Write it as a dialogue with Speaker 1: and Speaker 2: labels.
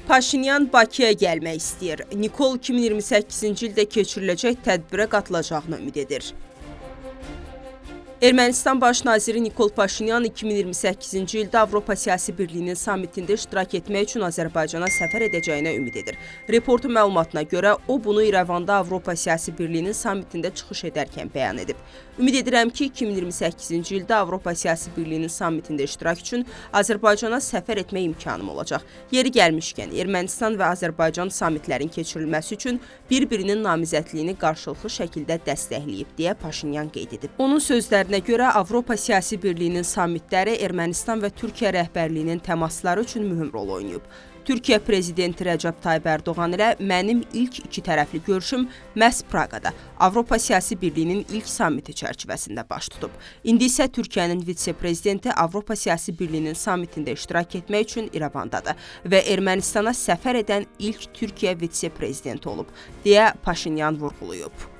Speaker 1: Paşinyan Bakıya gəlmək istəyir. Nikol 2028-ci ildə keçiriləcək tədbirə qatılacağını ümid edir. Ermənistan Baş naziri Nikol Paşinyan 2028-ci ildə Avropa Siyasi Birliyinin sammitində iştirak etmək üçün Azərbaycana səfər edəcəyinə ümid edir. Reportun məlumatına görə o bunu İrəvanda Avropa Siyasi Birliyinin sammitində çıxış edərkən bəyan edib. Ümid edirəm ki, 2028-ci ildə Avropa Siyasi Birliyinin sammitində iştirak üçün Azərbaycana səfər etmək imkanım olacaq. Yeri gəlmişkən, Ermənistan və Azərbaycan sammitlərin keçirilməsi üçün bir-birinin namizədliyini qarşılıqlı şəkildə dəstəkləyib, deyə Paşinyan qeyd edib. Onun sözlərinə görə Avropa Siyasi Birliyinin sammitləri Ermənistan və Türkiyə rəhbərliyinin təmasları üçün mühüm rol oynayıb. Türkiyə prezidenti Rəcəb Tayyib Ərdoğan ilə mənim ilk iki tərəfli görüşüm məhz Praqada, Avropa Siyasi Birliyinin ilk sammiti çərçivəsində baş tutub. İndi isə Türkiyənin vitse-prezidenti Avropa Siyasi Birliyinin sammitində iştirak etmək üçün İrəvandadır və Ermənistana səfər edən ilk Türkiyə vitse-prezidenti olub, deyə Paşinyan vurğulayıb.